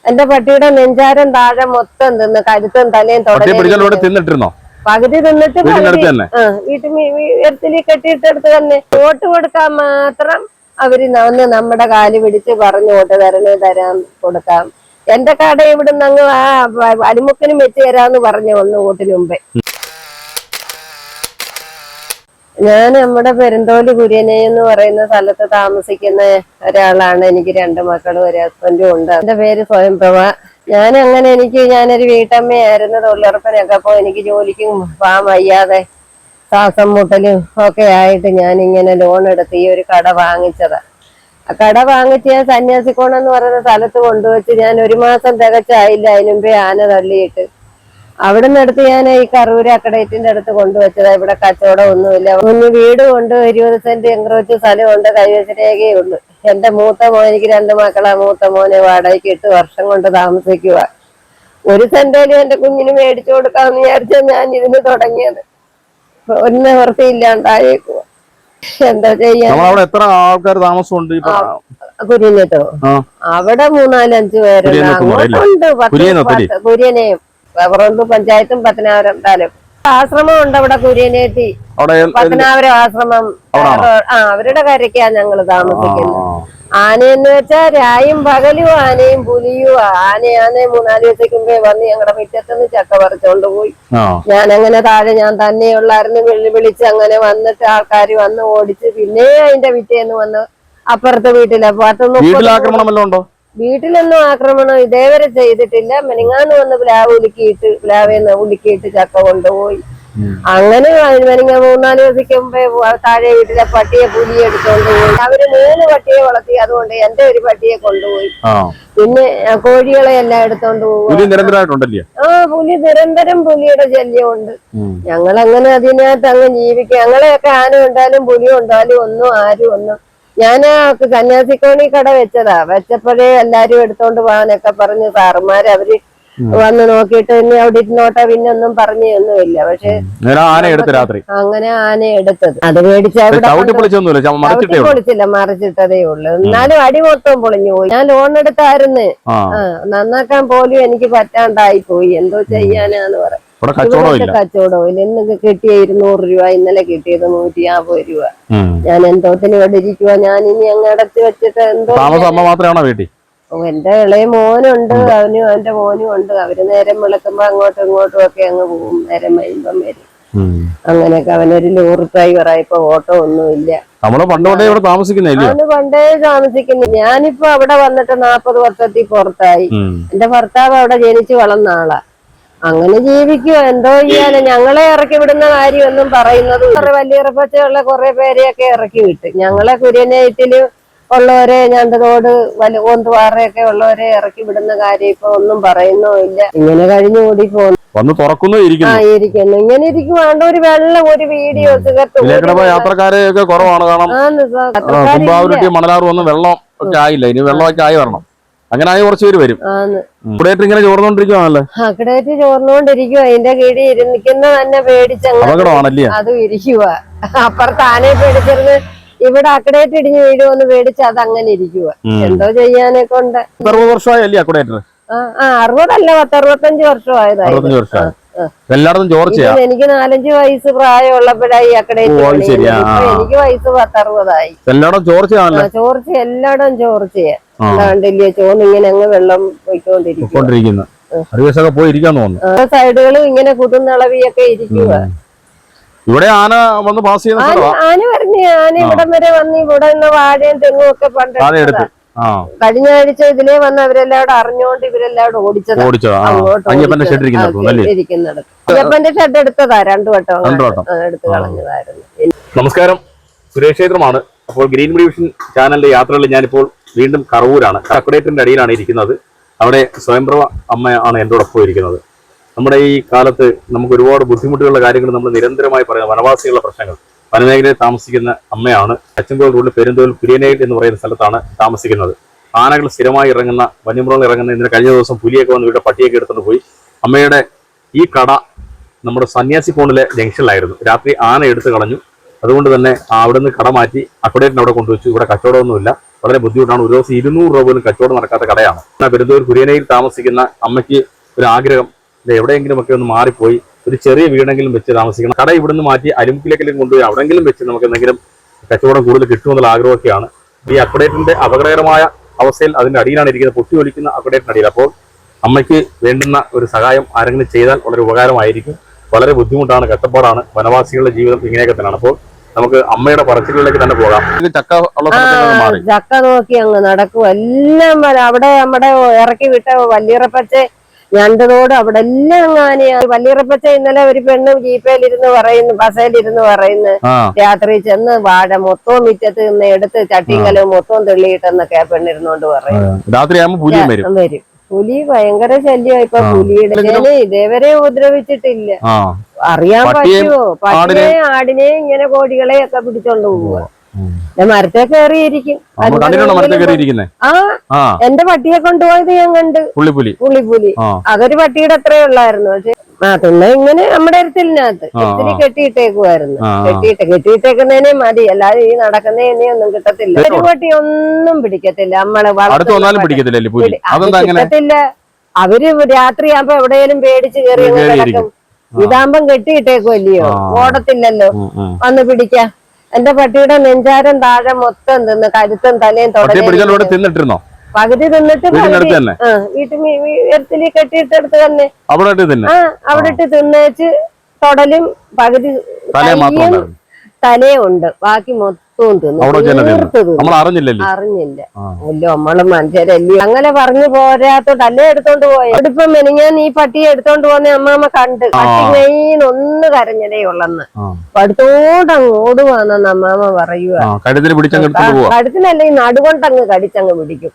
എന്റെ പട്ടിയുടെ നെഞ്ചാരം താഴെ മൊത്തം തിന്ന് കരുത്തും തലയും തിന്നിട്ടിരുന്നോ? പകുതി തിന്നിട്ട് വീട്ടിൽ കെട്ടിയിട്ടെടുത്ത് തന്നെ വോട്ട് കൊടുക്കാൻ മാത്രം അവര് വന്ന് നമ്മുടെ കാല് പിടിച്ച് പറഞ്ഞു വോട്ട് തരാൻ കൊടുക്കാം. എന്റെ കട ഇവിടുന്ന് അങ്ങ് അടിമുക്കിനും വെച്ച് തരാന്ന് പറഞ്ഞു വന്നു വോട്ടിന് മുമ്പേ. ഞാൻ നമ്മുടെ പെരുന്തോല് കുര്യനെ എന്ന് പറയുന്ന സ്ഥലത്ത് താമസിക്കുന്ന ഒരാളാണ്. എനിക്ക് 2 മക്കളും ഒരു ഹസ്ബൻഡും ഉണ്ട്. എന്റെ പേര് സ്വയംപ്രഭ. ഞാനൊരു വീട്ടമ്മയായിരുന്നു. തൊഴിലുറപ്പിനൊക്കെ അപ്പൊ എനിക്ക് ജോലിക്കും പോകാൻ വയ്യാതെ ശ്വാസം മുട്ടലും ഒക്കെ ആയിട്ട് ഞാനിങ്ങനെ ലോൺ എടുത്ത് ഈ ഒരു കട വാങ്ങിച്ചതാ. ആ കട വാങ്ങിച്ച് ഞാൻ സന്യാസിക്കോണം എന്ന് പറയുന്ന സ്ഥലത്ത് കൊണ്ടുവച്ച് ഞാൻ 1 മാസം തികച്ചായില്ല അതിനുമ്പേ ആന തള്ളിയിട്ട് അവിടെ നിന്ന് എടുത്ത് ഞാൻ ഈ കറൂര് അക്കടേറ്റിന്റെ അടുത്ത് കൊണ്ടുവച്ചതാ. ഇവിടെ കച്ചവടം ഒന്നുമില്ല. കുഞ്ഞു വീട് കൊണ്ട് 20 സെന്റ് എങ്കറോച്ച് സ്ഥലമുണ്ട്, കൈവശ രേഖയേ ഉള്ളു. എന്റെ മൂത്ത മോൻ, എനിക്ക് 2 മക്കളാ, മൂത്ത മോനെ വാടകയ്ക്ക് 8 വർഷം കൊണ്ട് താമസിക്കുക. 1 സെന്റേലും എന്റെ കുഞ്ഞിന് മേടിച്ചു കൊടുക്കാന്ന് വിചാരിച്ചാൽ ഞാൻ ഇതിന് തുടങ്ങിയത്. ഒന്നും നിവൃത്തിയില്ലാണ്ടായേക്കുക. എന്താ ചെയ്യാ? എത്ര ആൾക്കാർ താമസമുണ്ട് കുര്യനത്തോ? അവിടെ 3-4-5 പേരുണ്ട്. കുര്യനെയും റബ്ബറുണ്ട്, പഞ്ചായത്തും പത്തനാപുരം താലൂക്ക്. ആശ്രമം ഉണ്ട് അവിടെ കുര്യനേറ്റി, പത്തനാപുരം ആശ്രമം. അവരുടെ കരയ്ക്കാ ഞങ്ങള് താമസിക്കുന്നത്. ആനയെന്ന് വെച്ചാൽ രായും പകലും ആനയും പുലിയും. ആനയാനെ 3-4 ദിവസത്തേക്ക് മുമ്പേ വന്ന് ഞങ്ങളുടെ മുറ്റത്തുനിന്ന് ചക്ക പറിച്ചോണ്ട് പോയി. ഞാനങ്ങനെ താഴെ ഞാൻ തന്നെയുള്ളായിരുന്നു. വിളിച്ച് അങ്ങനെ വന്നിട്ട് ആൾക്കാർ വന്ന് ഓടിച്ച് പിന്നെ അതിന്റെ പിറ്റേന്ന് വന്ന് അപ്പുറത്തെ വീട്ടിലെ 10-30 വീട്ടിലൊന്നും ആക്രമണം ഇതേവരെ ചെയ്തിട്ടില്ല. മെനിങ്ങാന്ന് വന്ന് പ്ലാവേന്ന് ഉലുക്കിയിട്ട് ചക്ക കൊണ്ടുപോയി. അങ്ങനെ മെനിങ്ങ 3-4 ദിവസത്തേക്ക് മുമ്പേ താഴെ വീട്ടിലെ പട്ടിയെ പുലിയെ എടുത്തോണ്ട് പോയി. അവര് 3 പട്ടിയെ വളർത്തി. അതുകൊണ്ട് എന്റെ ഒരു പട്ടിയെ കൊണ്ടുപോയി. പിന്നെ കോഴികളെ എല്ലാം എടുത്തോണ്ട് പോകും. പുലി നിരന്തരം പുലിയുടെ ശല്യമുണ്ട്. ഞങ്ങളങ്ങനെ അതിനകത്ത് അങ്ങ് ജീവിക്കുക. ഞങ്ങളെയൊക്കെ ആന ഉണ്ടാലും പുലി ഉണ്ടാലും ഒന്നും ഞാൻ സന്യാസിക്കോണി കട വെച്ചപ്പോഴേ എല്ലാരും എടുത്തോണ്ട് പോകാനൊക്കെ പറഞ്ഞ് സാറുമാര് അവര് വന്ന് നോക്കിയിട്ട് ഇനി അവിടെ ഇരുന്നോട്ടെ പിന്നെ ഒന്നും പറഞ്ഞൊന്നുമില്ല. പക്ഷെ അങ്ങനെ ആന എടുത്തത് അത് പൊളിച്ചില്ല, മറിച്ചിട്ടതേ ഉള്ളു. എന്നാലും അടി മൊത്തം പൊളിഞ്ഞു പോയി. ഞാൻ ലോൺ എടുത്തായിരുന്നു, നന്നാക്കാൻ പോലും എനിക്ക് പറ്റാണ്ടായി പോയി. എന്തോ ചെയ്യാനാന്ന് പറയാം. കച്ചവടമില്ല. ഇന്ന് കിട്ടിയ 200 രൂപ, ഇന്നലെ കിട്ടിയത് 150 രൂപ. ഞാൻ എന്തോത്തിന് ഇവിടെ ഇരിക്കുക. ഞാൻ ഇനി അങ്ങ് അടച്ചു വെച്ചിട്ട് എന്തോ. എന്റെ ഇളയ മോനുണ്ട്, അവനും അവന്റെ മോനും ഉണ്ട്. അവര് നേരം വിളക്കുമ്പോ അങ്ങോട്ടും ഇങ്ങോട്ടും ഒക്കെ അങ്ങ് പോകും. നേരം കഴിയുമ്പം വരും. അങ്ങനെയൊക്കെ അവനൊരു ലോറി ഡ്രൈവറായിപ്പോ ഓട്ടോ ഒന്നുമില്ല. അവന് പണ്ടേ താമസിക്കുന്നു. ഞാനിപ്പോ അവിടെ വന്നിട്ട് 40 വർഷത്തിൽ പുറത്തായി. എന്റെ ഭർത്താവ് അവിടെ ജനിച്ചു വളർന്ന ആളാ. അങ്ങനെ ജീവിക്കുക. എന്തോ ചെയ്യാന്. ഞങ്ങളെ ഇറക്കി വിടുന്ന കാര്യമൊന്നും പറയുന്നത് വലിയറപ്പച്ചുള്ള കുറെ പേരെയൊക്കെ ഇറക്കി വിട്ട്. ഞങ്ങളെ കുര്യനേറ്റില് ഉള്ളവരെ, ഞണ്ടതോട് ഓന്തുവാറയൊക്കെ ഉള്ളവരെ ഇറക്കി വിടുന്ന കാര്യം ഇപ്പൊ ഒന്നും പറയുന്നില്ല. ഇങ്ങനെ കഴിഞ്ഞുകൂടി പോകുന്നു. ഇരിക്കുന്നു. ഇങ്ങനെ ഇരിക്കുവാണ്ട് ഒരു വെള്ളം, ഒരു വീഡിയോ യാത്രക്കാരൊക്കെ കുറവാണ്. അങ്ങനെ കുറച്ച് പേര് വരും. ഇങ്ങനെ ചോർന്നോണ്ടിരിക്കുവാണല്ലേ? അക്കടേറ്റ് ചോർന്നോണ്ടിരിക്കുക. അതിന്റെ കീഴിൽ ഇരുന്നിക്കുന്ന തന്നെ പേടിച്ചങ്ങ് അത് ഇരിക്കുക. അപ്പുറത്ത് ആനയെ പേടിച്ചിരുന്ന് ഇവിടെ അക്കടേറ്റ് ഇടിഞ്ഞു വീഴുമെന്ന് പേടിച്ച് അത് അങ്ങനെ ഇരിക്കുക. എന്തോ ചെയ്യാനെ കൊണ്ട്. 60 വർഷമായല്ലേ അക്കടേറ്റർ? 60 അല്ല, 10-65 വർഷമായതായിരുന്നു. എനിക്ക് 4-5 വയസ്സ് പ്രായമുള്ളപ്പോഴായി അക്കടേറ്റ്. എനിക്ക് വയസ്സ് 10-60ആയി. ചോർച്ച എല്ലായിടവും ചോർച്ചയാ. കണ്ടില്ലേ? ചോന്നിങ്ങനെ അങ്ങ് വെള്ളം പോയിക്കൊണ്ടിരിക്കുന്നു. സൈഡുകളും ഇങ്ങനെ കുതുന്നളവിയൊക്കെ ഇരിക്കുക. ഇവിടെ ആന വന്ന് പാസ് ചെയ്യുന്ന ആന ഇവിടം വരെ വന്ന് ഇവിടെ നിന്ന് വാഴയും തെങ്ങും ഒക്കെ പണ്ട് കഴിഞ്ഞ ആഴ്ച ഇതിലേ വന്ന് അവരെല്ലാവരും അറിഞ്ഞോണ്ട് ഇവരെല്ലാവരും ഓടിച്ചത്. അയ്യപ്പന്റെ ഷെഡ് എടുത്തതാ 2 വട്ടം എടുത്ത് കളഞ്ഞതായിരുന്നു. നമസ്കാരം, സുരേഷ് ക്ഷേത്രമാണ്. അപ്പോൾ ഗ്രീൻ ഡിവിഷൻ ചാനലിന്റെ യാത്രകളിൽ ഞാനിപ്പോൾ വീണ്ടും കറവൂരാണ്. അക്കടേറ്റിന്റെ അടിയിലാണ് ഇരിക്കുന്നത്. അവിടെ സ്വയംപ്രഭ അമ്മയാണ് എൻ്റെ ഒപ്പം ഇരിക്കുന്നത്. നമ്മുടെ ഈ കാലത്ത് നമുക്ക് ഒരുപാട് ബുദ്ധിമുട്ടുകളുടെ കാര്യങ്ങൾ നമ്മൾ നിരന്തരമായി പറയുന്നത് വനവാസികളുടെ പ്രശ്നങ്ങൾ. വനമേഖലയിൽ താമസിക്കുന്ന അമ്മയാണ്. അച്ചൻകോട് റോഡിൽ പെരുന്തോൽ കുര്യനേറ്റ് എന്ന് പറയുന്ന സ്ഥലത്താണ് താമസിക്കുന്നത്. ആനകൾ സ്ഥിരമായി ഇറങ്ങുന്ന, വന്യമൃഗങ്ങൾ ഇറങ്ങുന്ന, ഇന്നലെ കഴിഞ്ഞ ദിവസം പുലിയൊക്കെ വന്ന് ഇവിടെ പട്ടിയൊക്കെ എടുത്തുകൊണ്ട് പോയി. അമ്മയുടെ ഈ കട നമ്മുടെ സന്യാസി കോണിലെ ജംഗ്ഷനിലായിരുന്നു. രാത്രി ആന എടുത്ത് കളഞ്ഞു. അതുകൊണ്ട് തന്നെ അവിടുന്ന് കട മാറ്റി അക്കടേറ്റിന് അവിടെ കൊണ്ടുവച്ചു. ഇവിടെ കച്ചവടമൊന്നുമില്ല. വളരെ ബുദ്ധിമുട്ടാണ്. ഒരു ദിവസം 200 രൂപ പോലും കച്ചവടം നടക്കാത്ത കടയാണ്. പെരുന്തൂർ കുര്യനയിൽ താമസിക്കുന്ന അമ്മയ്ക്ക് ഒരു ആഗ്രഹം, എവിടെയെങ്കിലും ഒക്കെ ഒന്ന് മാറിപ്പോയി ഒരു ചെറിയ വീടെങ്കിലും വെച്ച് താമസിക്കണം. കട ഇവിടുന്ന് മാറ്റി അരുമുക്കിലേക്കെങ്കിലും കൊണ്ടുപോയി അവിടെങ്കിലും വെച്ച് നമുക്ക് എന്തെങ്കിലും കച്ചവടം കൂടുതൽ കിട്ടുമെന്നുള്ള ആഗ്രഹമൊക്കെയാണ്. ഈ അക്വഡേറ്ററിന്റെ അപകടകരമായ അവസ്ഥയിൽ അതിന്റെ അടിയിലാണ് ഇരിക്കുന്നത്, പൊട്ടി ഒലിക്കുന്ന അക്വഡേറ്ററിന്റെ അടിയിൽ. അപ്പോൾ അമ്മയ്ക്ക് വേണ്ടുന്ന ഒരു സഹായം ആരെങ്കിലും ചെയ്താൽ വളരെ ഉപകാരമായിരിക്കും. വളരെ ബുദ്ധിമുട്ടാണ്, കഷ്ടപ്പാടാണ്. വനവാസികളുടെ ജീവിതം ഇങ്ങനെയൊക്കെ തന്നെയാണ്. അപ്പോൾ നമുക്ക് അമ്മയുടെ പറച്ചിലുകളിലേക്ക് തന്നെ പോകാം. ചക്ക നോക്കി അങ്ങ് നടക്കും എല്ലാം. അവിടെ നമ്മുടെ ഇറക്കി വിട്ട വല്ലിറപ്പച്ച ഞണ്ടതോട് അവിടെ എല്ലാം അങ്ങാനെയാണ്. വല്ലിറപ്പച്ച ഇന്നലെ ഒരു പെണ്ണ് ജീപ്പയിലിരുന്ന് പറയുന്നു, ബസയിലിരുന്ന് പറയുന്നു, രാത്രി ചെന്ന് വാഴ മൊത്തവും മിറ്റത്ത് നിന്ന് എടുത്ത് ചട്ടിങ്കലും മൊത്തവും തെള്ളിയിട്ടെന്നൊക്കെ പെണ്ണിരുന്നോണ്ട് പറയും. വരും. പുലി ഭയങ്കര ശല്യമായി. ഇപ്പൊ പുലിയുടെ ഇതേവരെ ഉപദ്രവിച്ചിട്ടില്ല. അറിയാൻ പറ്റുമോ? പട്ടിനെ ആടിനെ ഇങ്ങനെ കോഴികളെ ഒക്കെ പിടിച്ചോണ്ട് പോവുക. മരത്തെ കയറിയിരിക്കും. എന്റെ പട്ടിയെ കൊണ്ടുപോയത് ഞാൻ കണ്ട്. പുള്ളിപ്പുലി അതൊരു പട്ടിയുടെ അത്രേ ഉള്ളായിരുന്നു. പക്ഷെ തിണ്ണ ഇങ്ങനെ നമ്മുടെ അടുത്തിനകത്ത് ഇത്തിരി കെട്ടിയിട്ടേക്കുമായിരുന്നു. കെട്ടിയിട്ടേക്കുന്നതിനെ മതി, അല്ലാതെ ഈ നടക്കുന്നതിനെ ഒന്നും കിട്ടത്തില്ല. ഒരു പട്ടി ഒന്നും പിടിക്കത്തില്ല. നമ്മളെ കിട്ടത്തില്ല. അവര് രാത്രിയാകുമ്പോ എവിടെയെങ്കിലും പേടിച്ച് കയറി കിടക്കും. ഇതാകുമ്പം കെട്ടിയിട്ടേക്കുമല്ലയോ, ഓടത്തില്ലല്ലോ വന്ന് പിടിക്കാം. എന്റെ പട്ടിയുടെ നെഞ്ചാരം താഴെ മൊത്തം തിന്ന് കരുത്തും തലയും തിന്നിട്ടിരുന്നോ? പകുതി തിന്നിട്ട് വീട്ടിൽ കെട്ടിയിട്ടെടുത്ത് തന്നെ അവിടെ ഇട്ട് തിന്നേച്ച് തൊടലും പകുതി തലയും ഉണ്ട്, ബാക്കി മൊത്തവും അറിഞ്ഞില്ല. നമ്മള് മനുഷ്യരല്ലേ, അങ്ങനെ പറഞ്ഞു പോരാത്തോട്ട് അല്ലേ എടുത്തോണ്ട് പോയ. ഇപ്പം മെനിങ്ങാൻ ഈ പട്ടിയെ എടുത്തോണ്ട് പോകുന്ന അമ്മാമ്മ കണ്ട് പട്ടി മെയിനൊന്ന് കരഞ്ഞതേ ഉള്ളെന്ന്. അടുത്തോണ്ട് അങ്ങ് ഓടുവാന്നെന്ന് അമ്മാമ്മ പറയുക. കഴുത്തിനല്ല, ഈ നടുകൊണ്ടങ്ങ് കടിച്ചങ്ങ് പിടിക്കും.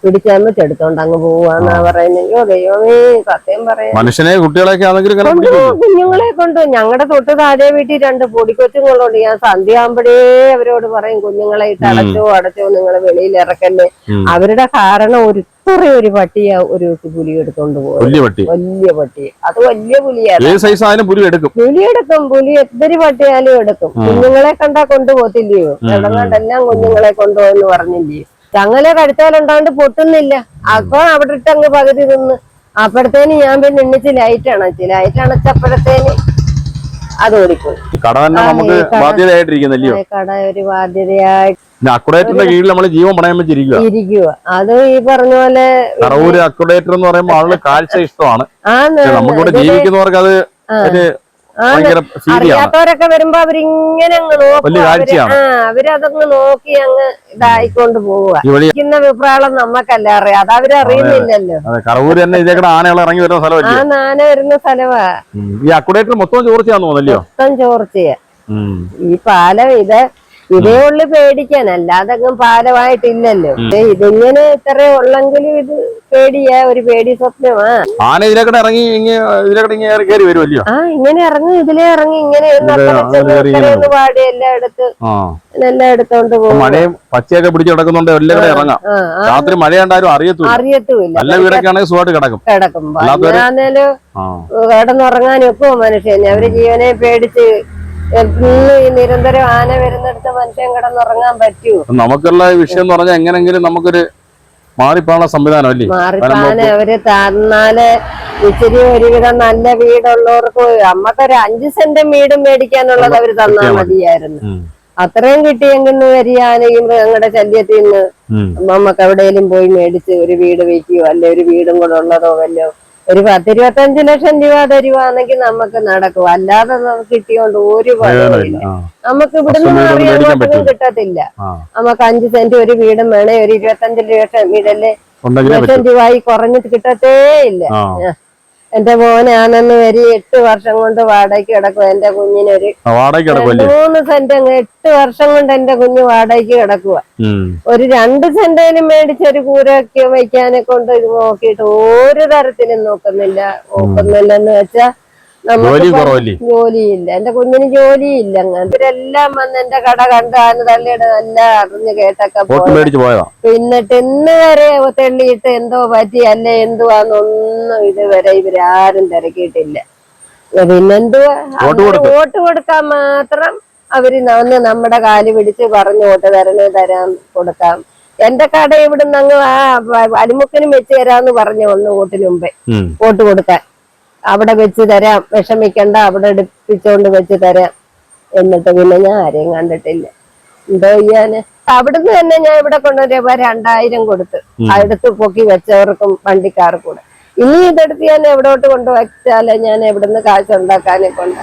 പിടിച്ചമ്മ ചെടുത്തോണ്ട് അങ്ങ് പോവാന്നാ പറയുന്നത്. അയ്യോ ദൈവമേ, സത്യം പറയാം. മനുഷ്യനെ കുഞ്ഞുങ്ങളെ കൊണ്ട് ഞങ്ങളുടെ തൊട്ട് താഴെ വീട്ടിൽ 2 പൊടിക്കൊച്ചുങ്ങളുണ്ട്. ഞാൻ സന്ധ്യയാകുമ്പോഴേ അവരോട് പറയും, കുഞ്ഞുങ്ങളെ ഇട്ട് അടച്ചോ നിങ്ങൾ വെളിയിൽ ഇറക്കല്ലേ. അവരുടെ കാരണം ഒരു പട്ടിയാ ഒരു പുലി എടുത്തോണ്ട് പോകും. വലിയ പട്ടി, അത് വലിയ പുലിയാണ്. പുലി എത്തിരി പട്ടിയാലും എടുക്കും. കുഞ്ഞുങ്ങളെ കണ്ടാ കൊണ്ടുപോകത്തില്ലയോ? എല്ലാം കുഞ്ഞുങ്ങളെ കൊണ്ടുപോയെന്ന് പറഞ്ഞില്ലയോ? ചങ്ങല കടിച്ചാലുണ്ടാണ്ട് പൊട്ടുന്നില്ല. അപ്പൊ അവിടെ ഇട്ട് അങ്ങ് പകുതി തിന്ന്. അപ്പോഴത്തേന് ഞാൻ പിന്നെ എണ്ണിച്ച് ലൈറ്റ് അണച്ചപ്പോഴത്തേന് അത് ഓടിപ്പോയി. കട നമുക്ക് ബാധ്യതയായിട്ടിരിക്കുന്നല്ലോ. കട ഒരു ബാധ്യതയായിട്ട് അക്വഡേറ്ററിന്റെ കീഴിൽ നമ്മൾ ജീവൻ പണയം വെച്ചിരിക്കുക. അത് ഈ പറഞ്ഞ പോലെ കറവൂര് അക്വഡേറ്റർ എന്ന് പറയുമ്പോൾ ആളുകൾ കാഴ്ച ഇഷ്ടമാണ്. നമുക്കിവിടെ ജീവിക്കുന്നവർക്ക് അത് അറിയാത്തവരൊക്കെ വരുമ്പോ അവരിങ്ങനെ അങ്ങ് നോക്കും. അവരതങ്ങ് നോക്കി അങ്ങ് ഇതായിക്കൊണ്ട് പോവുക. ഇരിക്കുന്ന വിപ്രാളം നമ്മക്കല്ല അറിയാം, അത് അവരറിയുന്നില്ലല്ലോ. കറവൂര് തന്നെ ഇതേക്കടെ ആനകൾ ഇറങ്ങി വരുന്ന സ്ഥലം. ആന വരുന്ന സ്ഥലമാ. ഈ അക്വഡേറ്റർ മൊത്തം ചോർച്ചയാന്ന് തോന്നല്ലോ. മൊത്തം ചോർച്ചയാ. ഈ പാലം ഇതേ ഉള്ളു പേടിക്കാൻ, അല്ലാതെ പാലമായിട്ടില്ലല്ലോ. ഇതിങ്ങനെ ഇത്ര ഉള്ളെങ്കിലും ഇത് പേടിയാ, ഒരു പേടി സ്വപ്നമാ. ആന ഇതിലേക്കടെ ഇറങ്ങി കയറി വരുമല്ലോ. ഇങ്ങനെ ഇറങ്ങി ഇതിലേ ഇറങ്ങി ഇങ്ങനെ പാടി എല്ലാം എടുത്തോണ്ട് പോകും. മഴയും പച്ചയൊക്കെ പിടിച്ച് കിടക്കുന്നുണ്ട്, എല്ലാം ഇറങ്ങാം. രാത്രി മഴയുണ്ടായാലും അറിയത്തുമില്ല. നല്ല വീടൊക്കെയാണെങ്കിൽ സുഖമായിട്ട് കിടക്കും. ആന്നേലും കിടന്നുറങ്ങാനും ഒക്കുമോ മനുഷ്യന്? അവര് ജീവനെ പേടിച്ച് നിരന്തരം ആന വരുന്നിടത്ത് മനുഷ്യൻ കിടന്നുറങ്ങാൻ പറ്റൂ? നമുക്കുള്ള വിഷയം എന്ന് പറഞ്ഞാൽ എങ്ങനെങ്കിലും നമുക്കൊരു മാറിപ്പോകാനുള്ള സംവിധാനം അല്ലേ? മാറിപ്പോകാന് അവര് തന്നാല് ഇച്ചിരി ഒരുവിധം നല്ല വീടുള്ളവർക്ക് നമ്മക്കൊരു 5 സെന്റ് വീടും മേടിക്കാനുള്ളത് അവര് തന്നാ മതിയായിരുന്നു. അത്രയും കിട്ടിയെങ്കിൽ വരിയാനെയും മൃഗങ്ങളുടെ ശല്യത്തിൽ നിന്ന് നമുക്ക് എവിടെയെങ്കിലും പോയി മേടിച്ച് ഒരു വീട് വെക്കുകയോ അല്ലെ ഒരു വീടും കൂടെ ഉള്ളതോ വല്ലോ ഒരു 10-25 ലക്ഷം രൂപ തരുവാണെങ്കിൽ നമുക്ക് നടക്കും. അല്ലാതെ നമുക്ക് കിട്ടിയോണ്ട് ഒരു ഫലമില്ല. നമുക്ക് ഇവിടുന്ന് മാറിയാൽ കിട്ടത്തില്ല. നമുക്ക് 5 സെന്റ് ഒരു വീടും വേണേ, ഒരു 25 ലക്ഷം വീടല്ലേ, ലക്ഷം രൂപ കുറഞ്ഞിട്ട് കിട്ടത്തേ ഇല്ല. എന്റെ മോനാണെന്ന് വരി 8 വർഷം കൊണ്ട് വാടകയ്ക്ക് കിടക്കും. എന്റെ കുഞ്ഞിനൊരു 3 സെന്റ് 8 വർഷം കൊണ്ട് എന്റെ കുഞ്ഞ് വാടകയ്ക്ക് കിടക്കുക. ഒരു 2 സെന്റിലും മേടിച്ചൊരു കൂരൊക്കെ വയ്ക്കാനെ കൊണ്ട് ഇത് നോക്കിയിട്ട് ഒരു തരത്തിലും നോക്കുന്നില്ലെന്ന് വെച്ചാ നമുക്ക് ജോലിയില്ല. എന്റെ കുഞ്ഞിന് ജോലിയില്ല. ഇവരെല്ലാം വന്ന് എന്റെ കട കണ്ട് ആന തള്ളിയുടെ നല്ല അറിഞ്ഞ് കേട്ടൊക്കെ പോയതാ. എന്നിട്ട് ഇന്ന് വരെ തെള്ളിയിട്ട് എന്തോ പറ്റി അല്ലെ എന്തുവാന്നൊന്നും ഇതുവരെ ഇവരാരും തിരക്കിയിട്ടില്ല. പിന്നെന്തുവാ, വോട്ട് കൊടുക്കാൻ മാത്രം അവര് നമ്മുടെ കാല് പിടിച്ച് പറഞ്ഞു വോട്ട് തരാൻ കൊടുക്കാം. എന്റെ കട ഇവിടുന്ന് അങ്ങ് ആ അടിമുക്കിനും വെച്ച് തരാന്ന് പറഞ്ഞു 1 വോട്ടിന് മുമ്പേ വോട്ട് കൊടുക്കാൻ. അവിടെ വെച്ച് തരാം, വിഷമിക്കണ്ട, അവിടെ എടുപ്പിച്ചോണ്ട് വെച്ച് തരാം. എന്നിട്ട് പിന്നെ ഞാൻ ആരെയും കണ്ടിട്ടില്ല. എന്തോ ചെയ്യാന്. അവിടുന്ന് തന്നെ ഞാൻ ഇവിടെ കൊണ്ടുവരുമ്പോ 2000 കൊടുത്ത് അടുത്ത് പൊക്കി വെച്ചവർക്കും വണ്ടിക്കാർക്കും കൂടെ. ഇനി ഇതെടുത്ത് ഞാൻ എവിടോട്ട് കൊണ്ടുവച്ചാലേ ഞാൻ എവിടുന്ന് കാശുണ്ടാക്കാനെ കൊണ്ട്